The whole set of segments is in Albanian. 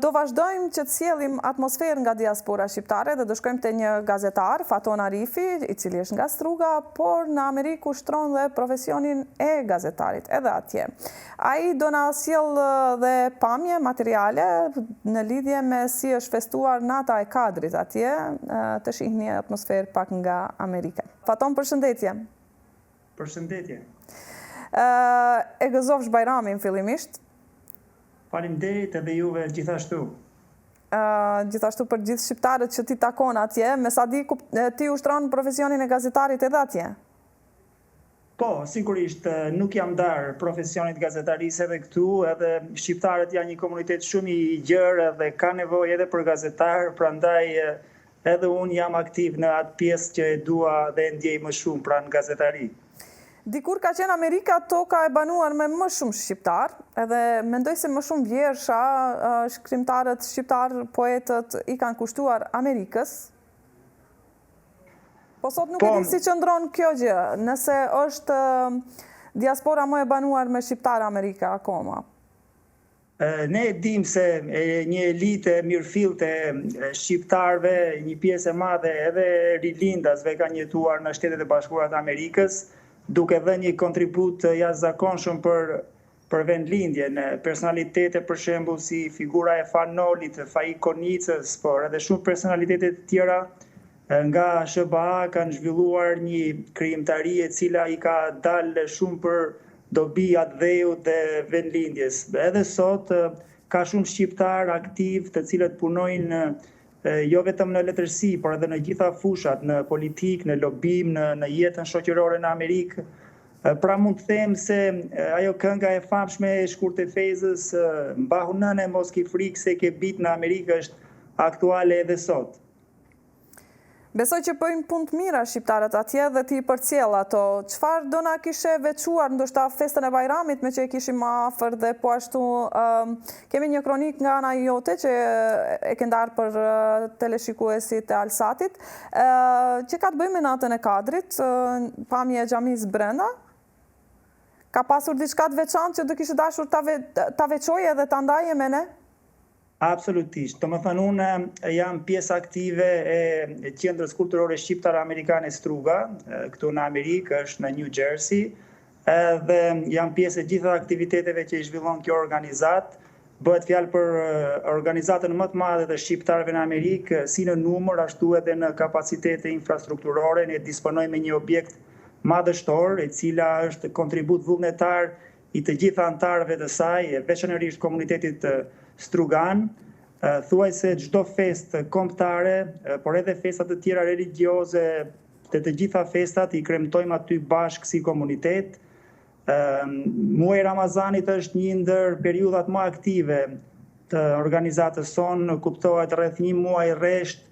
Do vazhdojmë që të sjellim atmosferën nga diaspora shqiptare dhe do shkojmë te një gazetar, Faton Arifi, i cili është nga Struga, por në Amerikë ushtron dhe profesionin e gazetarit edhe atje. Ai do na sjell dhe pamje materiale në lidhje me si është festuar nata e kadrit atje, të shihni një atmosferë pak nga Amerika. Faton, përshëndetje. Përshëndetje. E gëzofsh Bajramin fillimisht. Faleminderit edhe juve gjithashtu. Gjithashtu për gjithë shqiptarët që ti takon atje, me sa di ti ushtron profesionin e gazetarit edhe atje? Po, sigurisht, nuk jam darë profesionit gazetarisë edhe këtu, edhe shqiptarët janë një komunitet shumë i gjerë edhe ka nevojë edhe për gazetar, prandaj edhe unë jam aktiv në atë pjesë që e dua dhe e ndjej më shumë pra në gazetari. Dikur ka qenë Amerika toka e banuar me më shumë shqiptar, edhe mendoj se më shumë vjersha, shkrimtarët shqiptar, poetët i kanë kushtuar Amerikës. Po sot nuk e di si qëndron kjo gjë, nëse është diaspora më e banuar me shqiptar Amerika akoma. Ne dim se një elite mirëfillte shqiptarve, një pjesë e madhe edhe rilindasve kanë jetuar në Shtetet e Bashkuara të Amerikës, duke dhe një kontribut jashtëzakonshëm për vendlindjen, personalitete për shembull si figura e Fanolit, Faik Konicës, por edhe shumë personalitete të tjera nga SBA kanë zhvilluar një krijimtari e cila i ka dalë shumë për dobi atë dheut dhe vendlindjes. Edhe sot ka shumë shqiptar aktiv të cilët punojnë jo vetëm në letërsi, por edhe në gjitha fushat, në politik, në lobim, në jetën shoqërore në Amerikë. Pra mund të them se ajo kënga e famshme e Shkurtë Fezës, mbahu nëne mos ki frikë se ke bit në Amerikë, është aktuale edhe sot. Besoj që bëjnë punë të mira shqiptarët atje dhe ti përcjell ato. Çfarë do na kishe veçuar ndoshta festën e Bajramit me që e kishim më afër dhe po ashtu kemi një kronik nga ana jote që e ke ndarë për teleshikuesit e Alsatit, që ka të bëjë me natën e kadrit, pamje e xhamisë brenda. Ka pasur diçka të veçantë që do kishe dashur ta veçoje dhe ta ndaje me ne? Absolutisht. Do më thënë, unë jam pjesë aktive e Qendrës Kulturore Shqiptare Amerikane Struga, këtu në Amerikë, është në New Jersey, dhe jam pjesë e gjitha aktiviteteve që i zhvillon kjo organizat. Bëhet fjalë për organizatën më të madhe të shqiptarëve në Amerikë, si në numër, ashtu edhe në kapacitete infrastrukturore. Ne disponojmë me një objekt madhështor, e cila është kontribut vullnetar i të gjitha antarëve të saj, veçanërisht komunitetit Strugan, thuaj se çdo festë kombëtare, por edhe festat të tjera religjioze, të gjitha festat i kremtojmë aty bashkë si komunitet. Muaji Ramazanit është një ndër periudhat më aktive të organizatës sonë, kuptohet rreth një muaj rresht,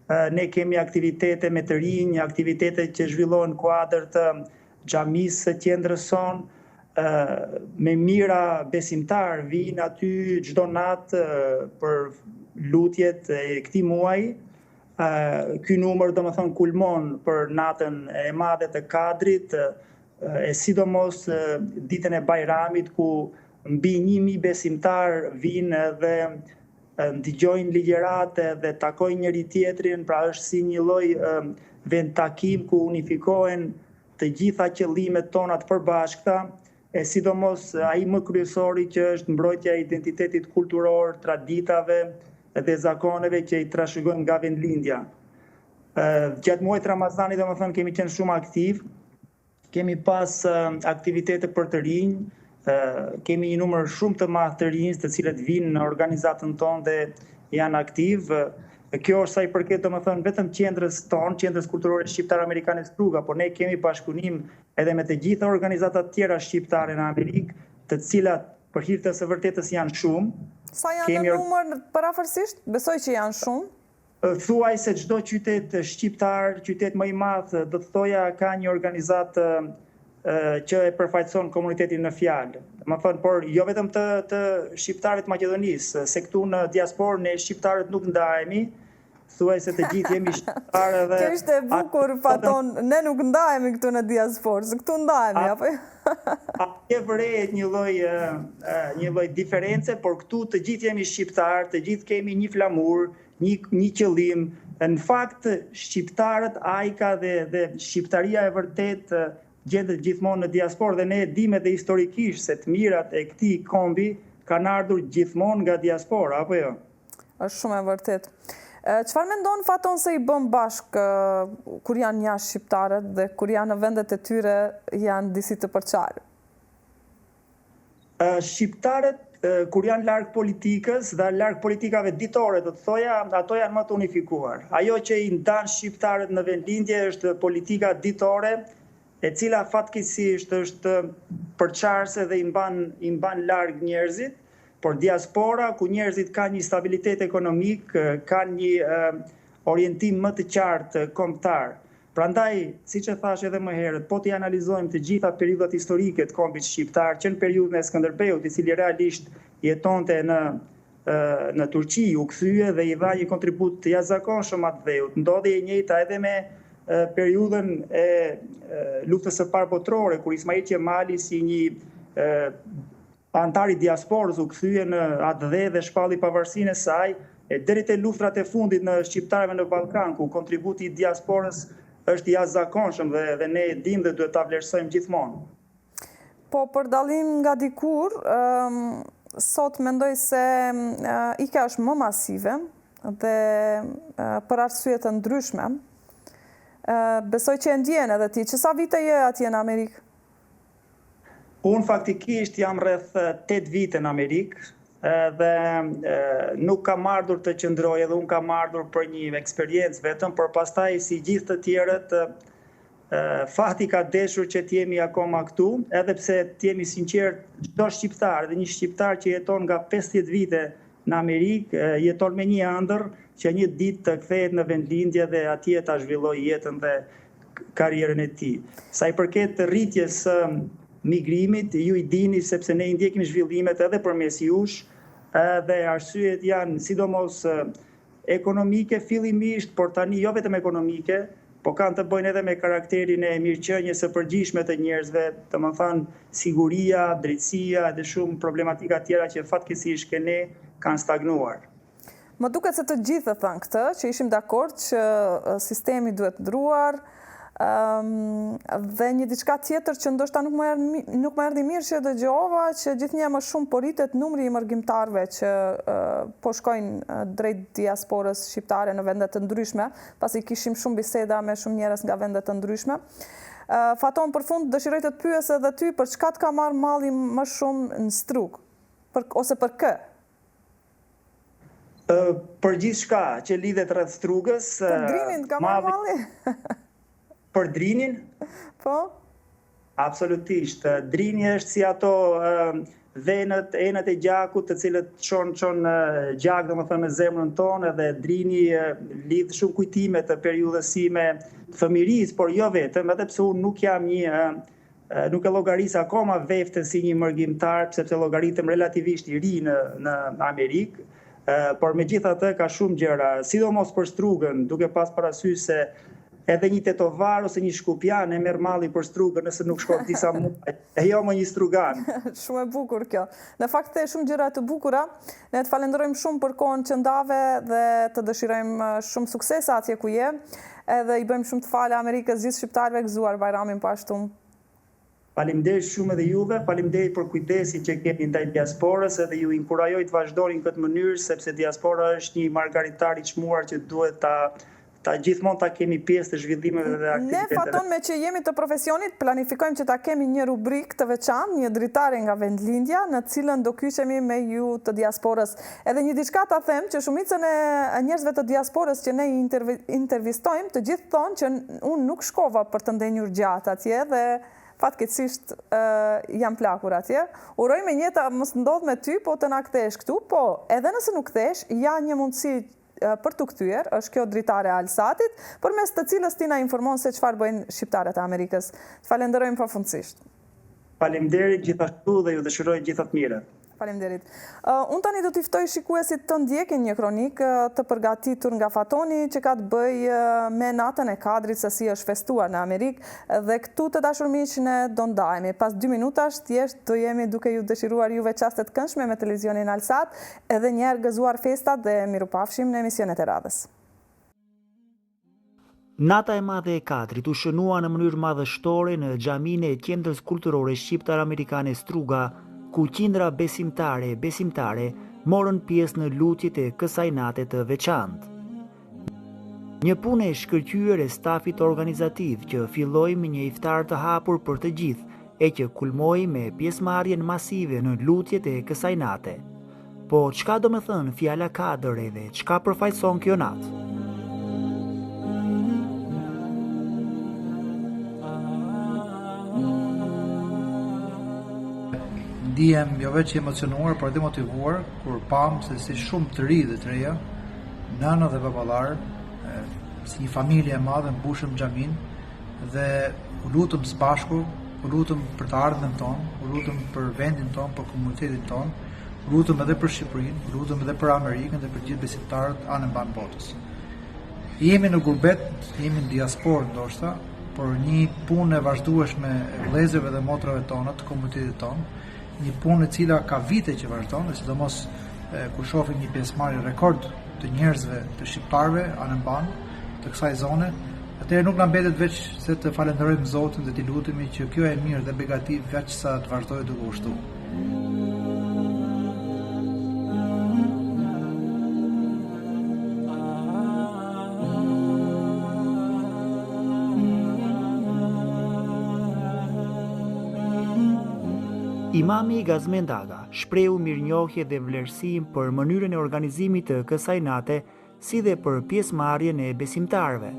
ne kemi aktivitete me të rinj, aktivitete që zhvillohen kuadër të xhamisë së qendrës sonë, me mira besimtar vinë aty çdo natë për lutjet e këtij muaji. Ky numër domethënë kulmon për natën e madhe të kadrit, e sidomos ditën e Bajramit ku mbi 1000 besimtar vinë dhe ndëgjojnë ligjërate dhe takojnë njëri tjetrin, pra është si një lloj vend takim ku unifikohen të gjitha qëllimet tona të përbashkëta, e sidomos ai më kryesori që është mbrojtja e identitetit kulturor, traditave dhe zakoneve që i trashëgojnë nga vendlindja. Gjatë muajit Ramazanit, domethënë, kemi qenë shumë aktiv, kemi pas aktivitete për të rinj, kemi një numër shumë të madh të rinj të cilët vinë në organizatën tonë dhe janë aktiv. Kjo është sa i përket domethënë vetëm qendrës tonë, Qendrës Kulturore Shqiptare Amerikane Struga, por ne kemi bashkëpunim edhe me të gjitha organizata tjera shqiptare në Amerikë, të cilat për hir të së vërtetës janë shumë. Sa janë në numër parafërsisht? Besoj që janë shumë. Thuaj se çdo qytet shqiptar, qytet më i madh, do të thoja ka një organizatë që e përfaqëson komunitetin në fjalë. Domethënë, por jo vetëm të shqiptarëve të Maqedonisë, se këtu në diasporë ne shqiptarët nuk ndahemi, thuaj se të gjithë jemi shqiptarë dhe... Kjo ishte e bukur, Faton, ne nuk ndajemi këtu në diasporë, se këtu ndajemi, apo? A ke vërejt një lloj diference, por këtu të gjithë jemi shqiptarë, të gjithë kemi një flamur, një qëllim. Në fakt, shqiptarët, AIKA dhe shqiptaria e vërtet gjendet gjithmonë në diasporë dhe ne dimë edhe historikisht se të mirat e këtij kombi kanë ardhur gjithmonë nga diaspora, apo jo? Është shumë e vërtet. Çfarë mendon Faton se i bën bashkë kur janë jashtë shqiptarët dhe kur janë në vendet e tyre janë disi të përçarë? Shqiptarët kur janë larg politikës dhe larg politikave ditore, do të thoja, ato janë më të unifikuar. Ajo që i ndan shqiptarët në vendlindje është politika ditore, e cila fatkeqësisht është përçarëse dhe i mban larg njerëzit, por diaspora, ku njerëzit kanë një stabilitet ekonomik, kanë një orientim më të qartë kombëtar. Prandaj, siç e thash edhe më herët, po t'i analizojmë të gjitha periudhat historike të kombit shqiptar, që në periudhën e Skënderbeut, i cili realisht jetonte në Turqi, u kthye dhe i dha një kontribut të jashtëzakonshëm atë. Ndodhi e njëjta edhe me periudhën e luftës së parë botërore, kur Ismail Qemali si një antari diasporës u kthye në atë dhe shpalli pavarësinë e saj, deri te luftrat e fundit në shqiptarëve në Ballkan, ku kontributi i diasporës është i jashtëzakonshëm dhe ne e dimë dhe duhet ta vlerësojmë gjithmonë. Po, për dallim nga dikur, sot mendoj se IKA është më masive dhe për arsye të ndryshme. Besoj që e ndjen edhe ti. Që sa vite je atje në Amerikë? Unë faktikisht jam rreth 8 vite në Amerikë dhe nuk kam ardhur të qëndroj, edhe unë kam ardhur për një eksperiencë vetëm, por pastaj si gjithë të tjerët fati ka deshur që t'jemi akoma këtu, edhe pse t'jemi sinqert, çdo shqiptar dhe një shqiptar që jeton nga 50 vite në Amerikë, jeton me një ëndër që një ditë të kthehet në vendlindje dhe atje ta zhvillojë jetën dhe karrierën e tij. Sa i përket rritjes migrimit, ju i dini sepse ne i ndjekim zhvillimet edhe përmes jush, dhe arsyet janë sidomos ekonomike fillimisht, por tani jo vetëm ekonomike, po kanë të bëjnë edhe me karakterin e mirëqenies së përgjithshme të njerëzve, domethënë siguria, drejtësia dhe shumë problematika tjera që fatkeqësisht ne kanë stagnuar. Më duket se të gjithë thënë këtë, që ishim dakord që sistemi duhet ndruar, dhe një diçka tjetër që ndoshta nuk më erdhi mirë që dëgjova, që gjithnjë më shumë po rritet numri i mërgjimtarëve që po shkojnë drejt diasporës shqiptare në vende të ndryshme, pasi kishim shumë biseda me shumë njerëz nga vende të ndryshme. Faton, për fund dëshiroj të të pyes edhe ty për çka të ka marrë malli më shumë në Strug, ose për kë? Për gjithçka që lidhet rreth Strugës. Për Drinin ka marrë malli? Për Drinin? Po? Absolutisht. Drini është si ato venët, enët e gjakut të cilët çon gjak, domethënë në zemrën tonë, dhe Drini lidh shumë kujtime të periudhës sime të fëmirisë, por jo vetëm, edhe pse unë nuk jam nuk e llogaris akoma veftën si një mërgjimtar, sepse llogaritem relativisht i ri në Amerikë, por megjithatë ka shumë gjëra, sidomos për Strugën, duke pas parasysh se edhe një tetovar ose një shkupjan e merr malli për Strugën nëse nuk shkon disa muaj, e jo më një strugan. Shumë e bukur kjo. Në fakt e shumë gjëra të bukura. Ne të falenderojmë shumë për kohën që ndave dhe të dëshirojmë shumë suksesa atje ku je, edhe i bëjmë shumë të falë Amerikës gjithë shqiptarëve gëzuar Bajramin po ashtu. Faleminderit shumë edhe juve, faleminderit për kujdesin që keni ndaj diasporës, edhe ju inkurajoj të vazhdoni në këtë mënyrë, sepse diaspora është një margaritar i çmuar që duhet ta gjithmonë ta kemi pjesë të zhvillimeve dhe aktiviteteve. Ne Faton, me që jemi të profesionit, planifikojmë që ta kemi një rubrik të veçantë, një dritare nga vendlindja, në cilën do kyçemi me ju të diasporës. Edhe një diçka ta them që shumicën e njerëzve të diasporës që ne i intervistojmë, të gjithë thonë që unë nuk shkova për të ndenjur gjatë atje dhe fatkeqësisht jam plakur atje. Uroj me njëta mos ndodh me ty, po të na kthesh këtu, po edhe nëse nuk kthesh, ja një mundësi për të kthyer, është kjo dritare e Alsatit, përmes të cilës ti na informon se çfarë bëjnë shqiptarët e Amerikës. Falenderojmë pafundësisht. Faleminderit gjithashtu dhe ju dëshiroj gjithë të mirë. Faleminderit. Unë tani do t'i ftoj shikuesit të ndjekin një kronik të përgatitur nga Fatoni që ka të bëjë me natën e kadrit se si është festuar në Amerikë dhe këtu të dashur miq ne do ndajemi. Pas 2 minutash thjesht do jemi duke ju dëshiruar juve qaste të këndshme me televizionin Alsat, edhe një herë gëzuar festat dhe mirupafshim në emisionet e radhës. Nata e madhe e kadrit u shënua në mënyrë madhështore në xhaminë e Qendrës Kulturore Shqiptar-Amerikane Struga, ku qindra besimtare morën pjesë në lutjet e kësaj nate të veçantë. Një punë e shkëlqyer e stafit organizativ që filloi me një iftar të hapur për të gjithë e që kulmoi me pjesëmarrjen masive në lutjet e kësaj nate. Po çka do të thënë fjala kadër edhe çka përfaqëson kjo natë? Ndihem jo veç emocionuar, por edhe motivuar kur pam se si shumë të ri dhe të reja, nëna dhe baballar, si një familje e madhe mbushëm xhamin dhe u lutëm së bashku, u lutëm për të ardhmen tonë, u lutëm për vendin tonë, për komunitetin tonë, u lutëm edhe për Shqipërinë, u lutëm edhe për Amerikën dhe për gjithë besimtarët anë mban botës. Jemi në gurbet, jemi në diasporë ndoshta, por një punë e vazhdueshme e vëllezërve dhe motrave tona të komunitetit tonë, një punë e cila ka vite që vazhdon, dhe sidomos kur shohim një pjesëmarrje rekord të njerëzve, të shqiptarëve anë mban të kësaj zone, atëherë nuk na mbetet veç se të falenderojmë Zotin dhe t'i lutemi që kjo e mirë dhe begativ veç sa të vazhdojë duke u shtuar. Imami Gazmend Aga shprehu mirënjohje dhe vlerësim për mënyrën e organizimit të kësaj nate, si dhe për pjesëmarrjen e besimtarëve.